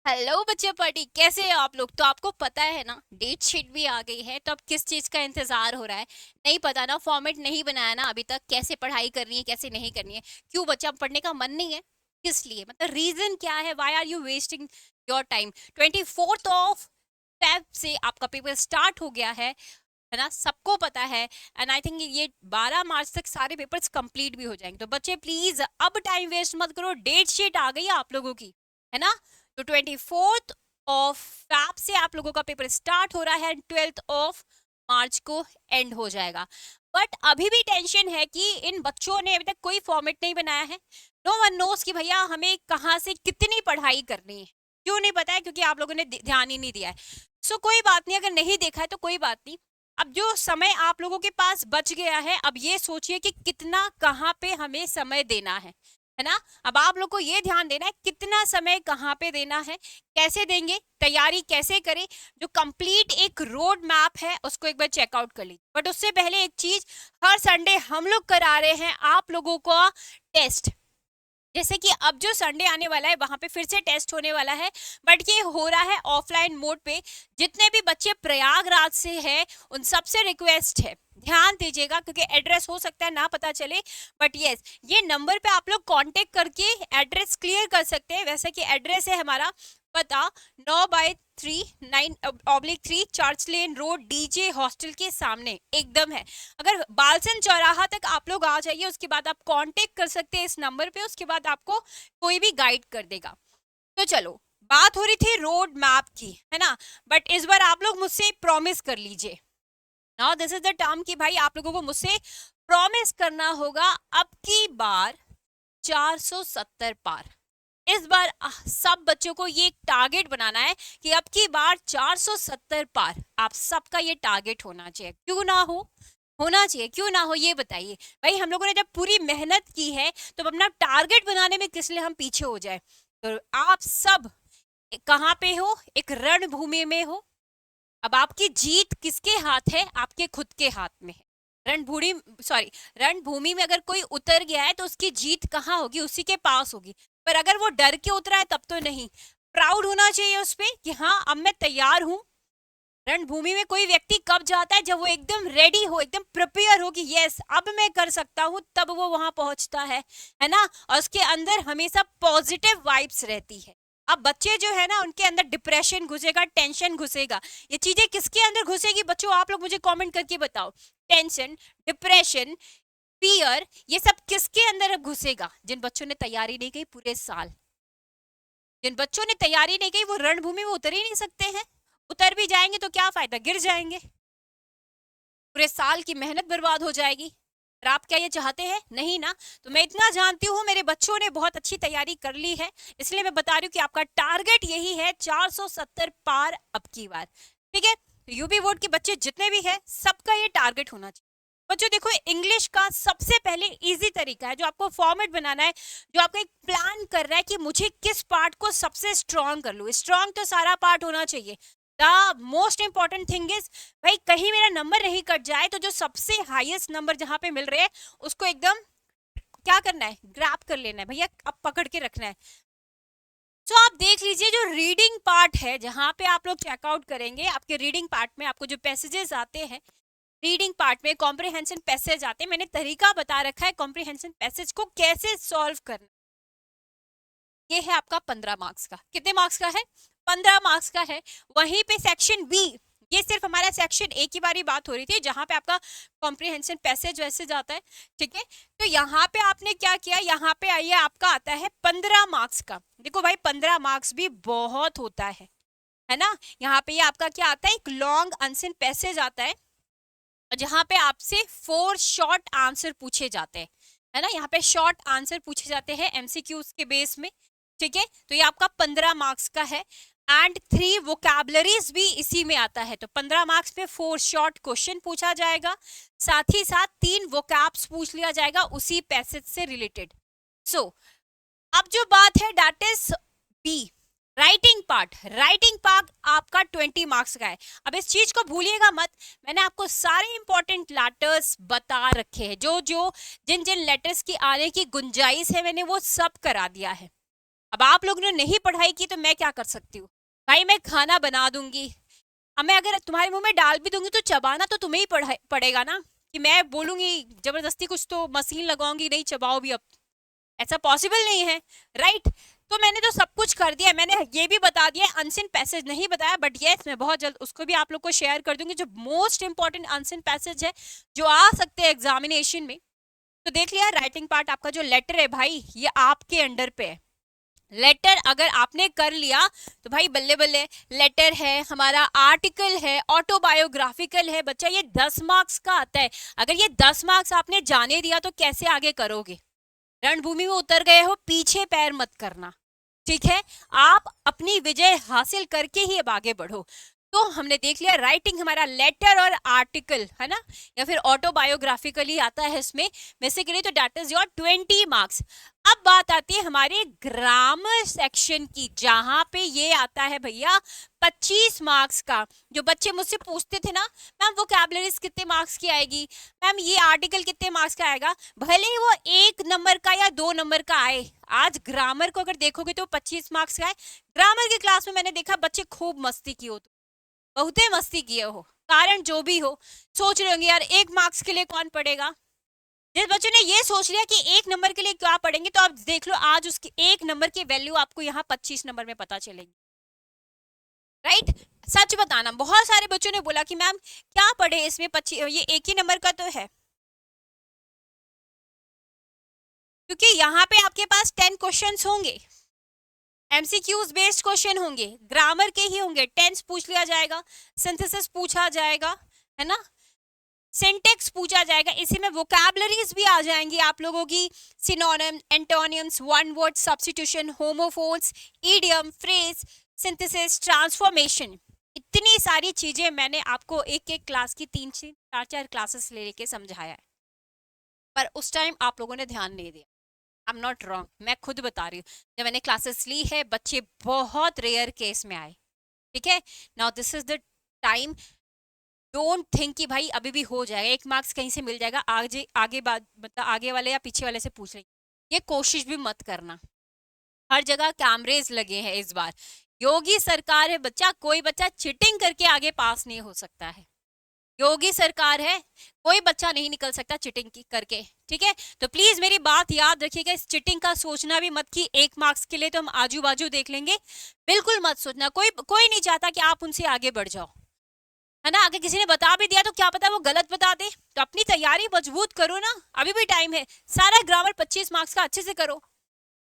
Hello बच्चे party, कैसे हैं आप लोग। तो आपको पता है ना, डेट शीट भी आ गई है। तो अब किस चीज का इंतजार हो रहा है? नहीं पता ना, फॉर्मेट नहीं बनाया ना अभी तक, कैसे पढ़ाई करनी है कैसे नहीं करनी है। क्यों बच्चा पढ़ने का मन नहीं है? किस लिए, मतलब रीजन क्या है? Why are you wasting your time? 24 से आपका पेपर स्टार्ट हो गया है ना, सबको पता है। एंड आई थिंक ये 12 मार्च तक सारे पेपर्स कंप्लीट भी हो जाएंगे। तो बच्चे प्लीज अब टाइम वेस्ट मत करो, डेट शीट आ गई है आप लोगों की, है ना। तो 24 से आप लोगों का पेपर स्टार्ट हो रहा है, 12 मार्च को एंड हो जाएगा। बट अभी भी टेंशन है कि इन बच्चों ने अभी तक कोई फॉर्मेट नहीं बनाया है। नो वन नोस कि भैया हमें कहाँ से कितनी पढ़ाई करनी है। क्यों नहीं पता है? क्योंकि आप लोगों ने ध्यान ही नहीं दिया है। सो कोई बात नहीं, अगर नहीं देखा है तो कोई बात नहीं। अब जो समय आप लोगों के पास बच गया है, अब ये सोचिए कि कितना कहाँ पे हमें समय देना है ना। अब आप लोग को ये ध्यान देना है कितना समय कहाँ पे देना है, कैसे देंगे, तैयारी कैसे करें। जो कंप्लीट एक रोड मैप है उसको एक बार चेकआउट कर लीजिए। बट उससे पहले एक चीज, हर संडे हम लोग करा रहे हैं आप लोगों को टेस्ट। जैसे कि अब जो संडे आने वाला है वहां पे फिर से टेस्ट होने वाला है। बट ये हो रहा है ऑफलाइन मोड पे। जितने भी बच्चे प्रयागराज से हैं उन सबसे रिक्वेस्ट है, ध्यान दीजिएगा, क्योंकि एड्रेस हो सकता है ना पता चले। बट यस, ये नंबर पे आप लोग कांटेक्ट करके एड्रेस क्लियर कर सकते हैं। वैसे कि एड्रेस है हमारा, पता 9/3 church lane road, DJ hostel के सामने एकदम है। अगर बालसन चौराहा तक आप लोग आ जाइए, उसके बाद आप कांटेक्ट कर सकते हैं इस नंबर पे, उसके बाद आपको कोई भी गाइड कर देगा। तो चलो, बात हो रही थी रोड मैप की, है ना। बट इस बार आप लोग मुझसे प्रॉमिस कर लीजिए, now this is the term कि भाई आप लोगों को मुझसे प्रॉमिस करना होगा अब की बार 470 पार। इस बार सब बच्चों को ये टारगेट बनाना है कि अब की बार 470 पार आप सबका ये टारगेट होना चाहिए। क्यों ना हो, होना चाहिए, क्यों ना हो ये बताइए। भाई हम लोगों ने जब पूरी मेहनत की है तो अपना टारगेट बनाने में किस लिए हम पीछे हो जाए। तो आप सब कहाँ पे हो? एक रणभूमि में हो। अब आपकी जीत किसके हाथ है? आपके खुद के हाथ में है। रणभूमि, सॉरी, रणभूमि में अगर कोई उतर गया है तो उसकी जीत कहाँ होगी? उसी के पास होगी। पर अगर वो डर के उतरा है तब तो नहीं। प्राउड होना चाहिए उस पे कि हाँ अब मैं तैयार हूं। रणभूमि में कोई व्यक्ति कब जाता है? जब वो एकदम रेडी हो, एकदम प्रिपेयर हो कि यस अब मैं कर सकता हूं, तब वो वहां पहुंचता है ना। और उसके अंदर हमेशा पॉजिटिव वाइब्स रहती है। अब बच्चे जो है ना, उनके अंदर डिप्रेशन घुसेगा, टेंशन घुसेगा। ये चीजें किसके अंदर घुसेगी बच्चों? आप लोग मुझे कमेंट करके बताओ। टेंशन, डिप्रेशन, फियर, ये सब किसके अंदर अब घुसेगा? जिन बच्चों ने तैयारी नहीं की पूरे साल। जिन बच्चों ने तैयारी नहीं की वो रणभूमि में उतर ही नहीं सकते हैं। उतर भी जाएंगे तो क्या फायदा, गिर जाएंगे, पूरे साल की मेहनत बर्बाद हो जाएगी। और आप क्या ये चाहते हैं? नहीं ना। तो मैं इतना जानती हूँ मेरे बच्चों ने बहुत अच्छी तैयारी कर ली है, इसलिए मैं बता रही हूँ कि आपका टारगेट यही है, 470 पार अब की बार। ठीक है, तो यूपी बोर्ड के बच्चे जितने भी हैं सबका ये टारगेट होना चाहिए। बच्चों देखो, इंग्लिश का सबसे पहले इजी तरीका है, जो आपको फॉर्मेट बनाना है, जो आपका एक प्लान कर रहा है कि मुझे किस पार्ट को सबसे स्ट्रांग कर लूँ। स्ट्रांग तो सारा पार्ट होना चाहिए। The most important thing is, भाई कहीं मेरा नंबर नहीं कट जाए तो जो सबसे हाईएस्ट नंबर जहां पे मिल रहे हैं उसको एकदम क्या करना है, ग्रैब कर लेना है भैया, अब पकड़ के रखना है। तो आप देख लीजिए, जो रीडिंग पार्ट है जहां पे आप लोग चेकआउट करेंगे, आपके रीडिंग पार्ट में आपको जो पैसेजेस आते हैं, रीडिंग पार्ट में कॉम्प्रिहेंशन पैसेज आते हैं। मैंने तरीका बता रखा है कॉम्प्रिहेंशन पैसेज को कैसे सॉल्व करना। ये है आपका 15 मार्क्स का। कितने मार्क्स का है? 15 मार्क्स का है। वहीं पे सेक्शन बी, ये सिर्फ हमारा सेक्शन ए की बारी बात हो रही थी, जहां पे आपका कॉम्प्रिहेंशन पैसेज वैसेज आता है। ठीक है, तो यहाँ पे आपने क्या किया, यहाँ पे आइए, आपका आता है 15 मार्क्स का। देखो भाई 15 मार्क्स भी बहुत होता है ना। यहाँ पे ये आपका क्या आता है, एक लॉन्ग आंसर पैसेज आता है, जहां पे आपसे 4 शॉर्ट आंसर पूछे जाते हैं, है ना। यहाँ पे शॉर्ट आंसर पूछे जाते हैं एमसीक्यूज के बेस में। ठीक है, तो ये आपका 15 मार्क्स का है। एंड 3 वोकैबुलरीज भी इसी में आता है। तो 15 मार्क्स में 4 शॉर्ट क्वेश्चन पूछा जाएगा, साथ ही साथ 3 वोकैब्स पूछ लिया जाएगा उसी पैसेज से रिलेटेड। सो अब जो बात है that is B, writing part. Writing part आपका 20 मार्क्स का है। अब इस चीज को भूलिएगा मत, मैंने आपको सारे इंपॉर्टेंट लेटर्स बता रखे हैं, जो जो जिन जिन लेटर्स की आने की गुंजाइश है मैंने वो सब करा दिया है। अब आप लोगों ने नहीं पढ़ाई की तो मैं क्या कर सकती हूँ भाई, मैं खाना बना दूंगी, अब मैं अगर तुम्हारे मुंह में डाल भी दूंगी तो चबाना तो तुम्हें ही पड़ेगा ना, कि मैं बोलूंगी जबरदस्ती कुछ तो मशीन लगाऊंगी नहीं चबाओ भी, अब ऐसा पॉसिबल नहीं है, राइट। तो मैंने तो सब कुछ कर दिया, मैंने ये भी बता दिया, अनसिन पैसेज नहीं बताया, बट यस मैं बहुत जल्द उसको भी आप लोग को शेयर कर दूंगी, जो मोस्ट इंपॉर्टेंट अनसिन पैसेज है जो आ सकते हैं एग्जामिनेशन में। तो देख लिया राइटिंग पार्ट, आपका जो लेटर है भाई ये आपके अंडर पे है। लेटर अगर आपने कर लिया तो भाई बल्ले बल्ले, लेटर है हमारा, आर्टिकल है, ऑटोबायोग्राफिकल है, बच्चा ये 10 मार्क्स का आता है। अगर ये 10 मार्क्स आपने जाने दिया तो कैसे आगे करोगे, रणभूमि में उतर गए हो, पीछे पैर मत करना, ठीक है। आप अपनी विजय हासिल करके ही अब आगे बढ़ो। तो हमने देख लिया राइटिंग हमारा लेटर और आर्टिकल है ना, या फिर ऑटोबायोग्राफिकली आता है इसमें बेसिकली, तो दैट इज योर 20 मार्क्स। अब बात आती है हमारे ग्रामर सेक्शन की, जहां पे ये आता है भैया 25 मार्क्स का। जो बच्चे मुझसे पूछते थे ना मैम वोकैबुलरीज कितने मार्क्स की आएगी, मैम ये आर्टिकल कितने मार्क्स का आएगा, भले ही वो 1 नंबर का या 2 नंबर का आए, आज ग्रामर को अगर देखोगे तो 25 मार्क्स का है। ग्रामर की क्लास में मैंने देखा बच्चे खूब मस्ती की हो, बहुते मस्ती किए हो, कारण जो भी हो, सोच रहे होंगे यार 1 मार्क्स के लिए कौन पढ़ेगा। जिस बच्चों ने ये सोच लिया कि 1 नंबर के लिए क्या पढ़ेंगे, तो आप देख लो आज उसकी 1 नंबर की वैल्यू आपको यहाँ 25 नंबर में पता चलेगी, राइट। सच बताना, बहुत सारे बच्चों ने बोला कि मैम क्या पढ़े इसमें, 25 ये 1 ही नंबर का तो है, क्योंकि यहाँ पे आपके पास 10 क्वेश्चंस होंगे, एमसीक्यूज बेस्ड क्वेश्चन होंगे, ग्रामर के ही होंगे, टेंस पूछ लिया जाएगा, सिंथेसिस पूछा जाएगा, है ना, सिंटेक्स पूछा जाएगा, इसी में वोकैबुलरीज भी आ जाएंगी आप लोगों की, synonym, एंटोनियम्स, one word substitution, homophones, idiom, phrase, synthesis, transformation, इतनी सारी चीजें मैंने आपको एक एक क्लास की 3-4 क्लासेस ले लेके समझाया है, पर उस टाइम आप लोगों ने ध्यान नहीं दिया। आई एम नॉट रॉन्ग, मैं खुद बता रही हूँ, जब मैंने क्लासेस ली है बच्चे बहुत रेयर केस में आए, ठीक है। Now this is the time, don't think कि भाई अभी भी हो जाएगा, 1 मार्क्स कहीं से मिल जाएगा, आगे बात मतलब आगे वाले या पीछे वाले से पूछ लेंगे, ये कोशिश भी मत करना। हर जगह कैमरेज लगे हैं इस बार, योगी सरकार है बच्चा, कोई बच्चा चिटिंग करके आगे पास नहीं हो सकता है, योगी सरकार है, कोई बच्चा नहीं निकल सकता चिटिंग की करके, ठीक है। तो प्लीज मेरी बात याद रखिएगा, इस चिटिंग का सोचना भी मत कि 1 मार्क्स के लिए तो हम आजू बाजू देख लेंगे, बिल्कुल मत सोचना, कोई नहीं चाहता कि आप उनसे आगे बढ़ जाओ, है ना। अगर किसी ने बता भी दिया तो क्या पता वो गलत बता दे, तो अपनी तैयारी मजबूत करो ना, अभी भी टाइम है, सारा ग्रामर 25 मार्क्स का अच्छे से करो।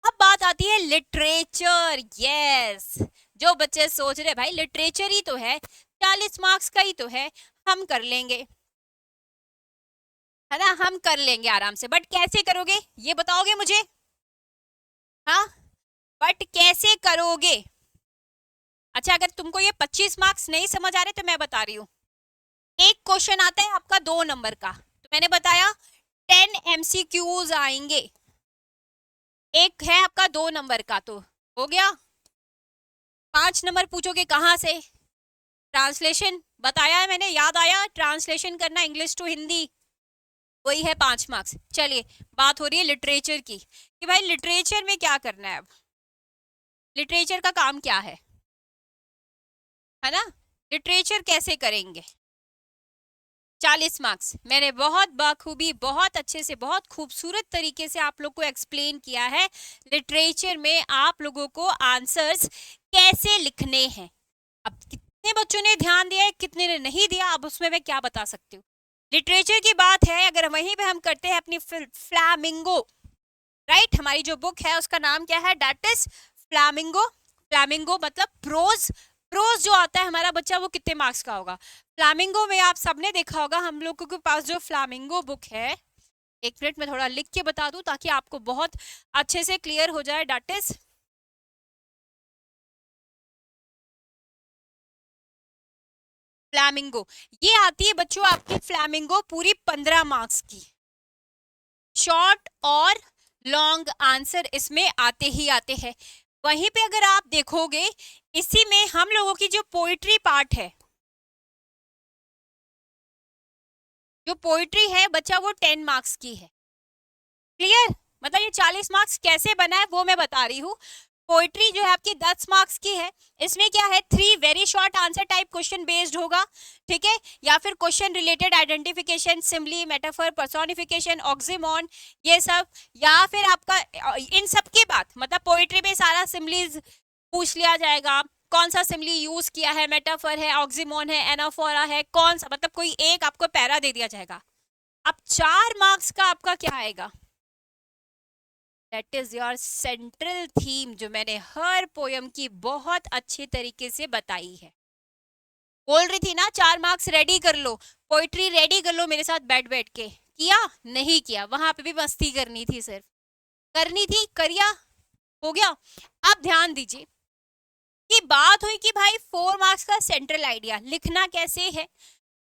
अब बात आती है लिटरेचर, यस, जो बच्चे सोच रहे भाई लिटरेचर ही तो है, 40 मार्क्स का ही तो है, हम कर लेंगे, है ना, हम कर लेंगे आराम से, बट कैसे करोगे ये बताओगे मुझे, हाँ, बट कैसे करोगे। अच्छा अगर तुमको ये 25 मार्क्स नहीं समझ आ रहे तो मैं बता रही हूँ, एक क्वेश्चन आता है आपका 2 नंबर का, तो मैंने बताया 10 एमसीक्यूज आएंगे, एक है आपका 2 नंबर का, तो हो गया। 5 नंबर पूछोगे कहाँ से, ट्रांसलेशन बताया है मैंने, याद आया, ट्रांसलेशन करना इंग्लिश टू हिंदी, वही है 5 मार्क्स। चलिए बात हो रही है लिटरेचर की, कि भाई लिटरेचर में क्या करना है, अब लिटरेचर का काम क्या है ना, लिटरेचर कैसे करेंगे। 40 मार्क्स मैंने बहुत बखूबी, बहुत अच्छे से, बहुत खूबसूरत तरीके से आप लोग को एक्सप्लेन किया है, लिटरेचर में आप लोगों को आंसर्स कैसे लिखने हैं। अब कितने बच्चों ने ध्यान दिया है, कितने ने नहीं दिया, अब उसमें मैं क्या बता सकती हूँ। लिटरेचर की बात है, अगर वहीं पे हम करते हैं अपनी फ्लैमिंगो, राइट, हमारी जो बुक है उसका नाम क्या है, दैट इज फ्लैमिंगो। फ्लैमिंगो मतलब प्रोज, प्रोज जो आता है हमारा बच्चा वो कितने मार्क्स का होगा। फ्लैमिंगो में आप सबने देखा होगा, हम लोगों के पास जो फ्लैमिंगो बुक है, 1 मिनट में थोड़ा लिख के बता दूं ताकि आपको बहुत अच्छे से क्लियर हो जाए, दैट इज फ्लैमिंगो। ये आती है बच्चों आपकी फ्लैमिंगो पूरी 15 मार्क्स की, शॉर्ट और लॉन्ग आंसर इसमें आते ही आते हैं। वहीं पे अगर आप देखोगे इसी में हम लोगों की जो पोइट्री पार्ट है, जो पोइट्री है बच्चा वो 10 मार्क्स की है, क्लियर, मतलब ये 40 मार्क्स कैसे बना है वो मैं बता रही हूँ। पोइट्री जो है आपकी 10 मार्क्स की है। इसमें क्या है, 3 very short answer type question based होगा, ठीक है, या फिर question related identification, simile, metaphor, personification, oxymoron, ये सब, या फिर आपका इन सब के बाद मतलब पोइट्री में सारा सिम्बलीज पूछ लिया जाएगा, कौन सा सिम्बली यूज किया है, मेटाफर है, ऑक्सिमोन है, एनाफोरा है, कौन सा, मतलब कोई एक आपको पैरा दे दिया जाएगा। अब 4 मार्क्स का आपका क्या आएगा, that is your central theme, जो मैंने हर पोयम की बहुत अच्छे तरीके से बताई है। बोल रही थी ना 4 मार्क्स रेडी कर लो, पोइट्री रेडी कर लो मेरे साथ बैठ बैठ के, किया नहीं किया, वहां पे भी मस्ती करनी थी, सिर्फ करनी थी, करिया, हो गया। अब ध्यान दीजिए कि बात हुई कि भाई 4 मार्क्स का सेंट्रल आइडिया लिखना कैसे है।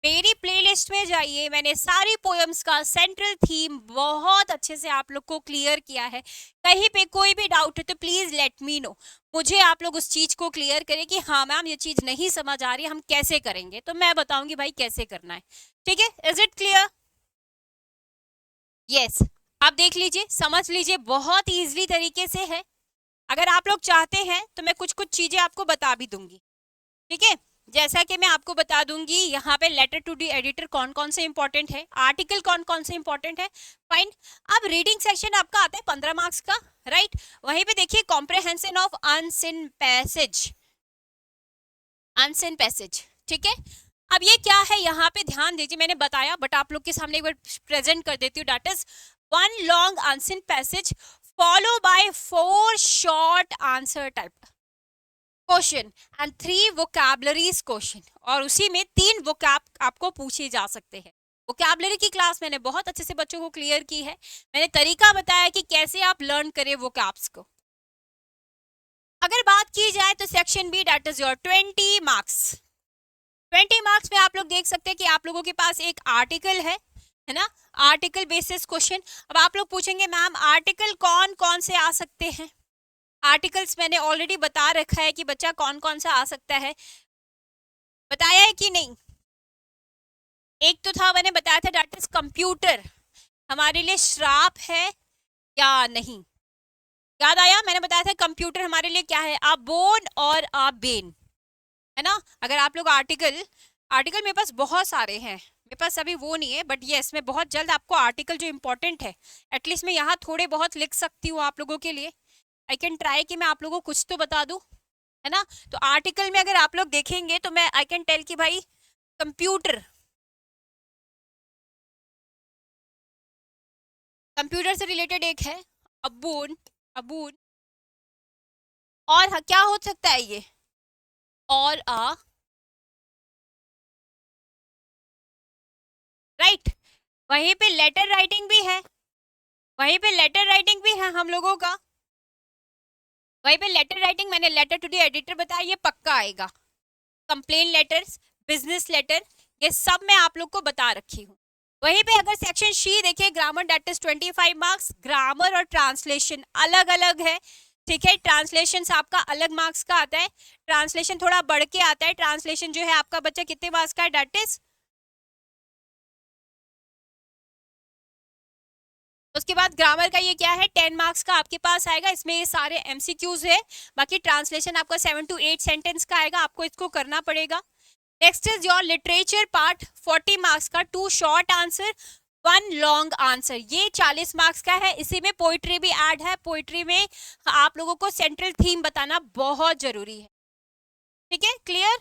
मेरी प्लेलिस्ट में जाइए, मैंने सारी पोएम्स का सेंट्रल थीम बहुत अच्छे से आप लोग को क्लियर किया है। कहीं पे कोई भी डाउट है तो प्लीज लेट मी नो, मुझे आप लोग उस चीज को क्लियर करें कि हाँ मैम ये चीज नहीं समझ आ रही, हम कैसे करेंगे, तो मैं बताऊंगी भाई कैसे करना है, ठीक है। Is it clear? यस, आप देख लीजिए, समझ लीजिए, बहुत ईजिली तरीके से है। अगर आप लोग चाहते हैं तो मैं कुछ कुछ चीजें आपको बता भी दूंगी, ठीक है। जैसा कि मैं आपको बता दूंगी यहाँ पे लेटर टू दी एडिटर कौन कौन से इंपॉर्टेंट है, आर्टिकल कौन कौन से इंपॉर्टेंट है, फाइन। अब रीडिंग सेक्शन आपका आता है 15 मार्क्स का, राइट। वहीं पे देखिए comprehension of unseen passage, unseen passage, ठीक है। अब ये क्या है, यहाँ पे ध्यान दीजिए, मैंने बताया बट आप लोग के सामने एक बार प्रेजेंट कर देती हूँ। That is 1 long unseen passage follow by 4 short answer type question and 3 vocabularies question, और उसी में 3 वोकैब आपको पूछे जा सकते हैं। वोकैबुलरी की क्लास मैंने बहुत अच्छे से बच्चों को क्लियर की है, मैंने तरीका बताया कि कैसे आप लर्न करें वोकैब्स को। अगर बात की जाए तो section B, that is your 20 marks. 20 marks में आप लोग देख सकते हैं कि आप लोगों के पास एक आर्टिकल है ना, आर्टिकल बेसिस क्वेश्चन। अब आप लोग पूछेंगे मैम आर्टिकल कौन कौन से आ सकते हैं, आर्टिकल्स मैंने ऑलरेडी बता रखा है कि बच्चा कौन कौन सा आ सकता है, बताया है कि नहीं। एक तो था, मैंने बताया था, दैट इज कंप्यूटर हमारे लिए श्राप है या नहीं, याद आया, मैंने बताया था कंप्यूटर हमारे लिए क्या है, आ बोन और आ बेन, है ना। अगर आप लोग आर्टिकल मेरे पास बहुत सारे हैं, मेरे पास अभी वो नहीं है, बट यस मैं बहुत जल्द आपको आर्टिकल जो इंपॉर्टेंट है एटलीस्ट मैं यहाँ थोड़े बहुत लिख सकती हूँ आप लोगों के लिए। आई कैन ट्राई कि मैं आप लोगों को कुछ तो बता दूं, है ना। तो आर्टिकल में अगर आप लोग देखेंगे तो मैं आई कैन टेल कि भाई कंप्यूटर से रिलेटेड एक है अबून, और क्या हो सकता है ये, और राइट। वहीं पे लेटर राइटिंग भी है, हम लोगों का, वहीं पे लेटर राइटिंग, मैंने लेटर टू द एडिटर बताया, ये पक्का आएगा। कंप्लेन लेटर्स, बिजनेस लेटर, ये सब मैं आप लोग को बता रखी हूँ। वहीं पे अगर सेक्शन सी देखिए grammar, that is 25 marks. Grammar और ट्रांसलेशन अलग अलग है, ठीक है। ट्रांसलेशन आपका अलग मार्क्स का आता है, ट्रांसलेशन थोड़ा बढ़ के आता है। ट्रांसलेशन जो है आपका बच्चा कितने मार्क्स का है, दैट इज, उसके बाद ग्रामर का ये क्या है 10 मार्क्स का आपके पास आएगा, इसमें ये सारे एमसीक्यूज है। बाकी ट्रांसलेशन आपका 7 to 8 सेंटेंस का आएगा, आपको इसको करना पड़ेगा। Next is your literature part, 40 marks का, 2 शॉर्ट आंसर 1 लॉन्ग आंसर, ये 40 मार्क्स का है। इसी में पोइट्री भी ऐड है, पोइट्री में आप लोगों को सेंट्रल थीम बताना बहुत जरूरी है, ठीक है, क्लियर।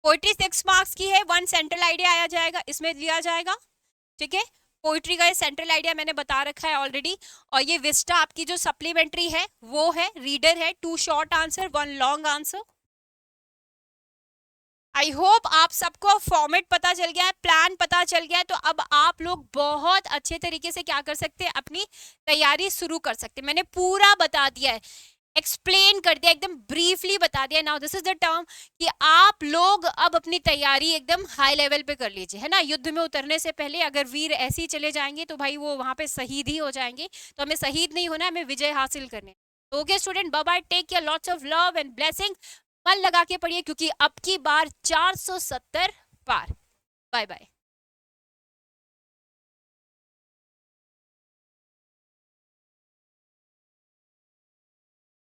पोइट्री 6 मार्क्स की है, 1 सेंट्रल आइडिया आया जाएगा, इसमें लिया जाएगा, ठीक है। पोइट्री का ये सेंट्रल आइडिया मैंने बता रखा है ऑलरेडी। और ये विस्टा आपकी जो सप्लीमेंट्री है वो है, रीडर है, 2 short answer 1 long answer. I hope आप सबको फॉर्मेट पता चल गया है, प्लान पता चल गया है, तो अब आप लोग बहुत अच्छे तरीके से क्या कर सकते हैं, अपनी तैयारी शुरू कर सकते हैं। मैंने पूरा बता दिया है, एक्सप्लेन कर दिया, एकदम ब्रीफली बता दिया। Now this is the term कि आप लोग अब अपनी तैयारी एकदम हाई लेवल पे कर लीजिए, है ना। युद्ध में उतरने से पहले अगर वीर ऐसे ही चले जाएंगे तो भाई वो वहां पे शहीद ही हो जाएंगे, तो हमें शहीद नहीं होना, हमें विजय हासिल करने। Okay student, bye bye, take care, lots of love and blessing. मन लगा के पढ़िए क्योंकि अब की बार 470 पार। Bye bye.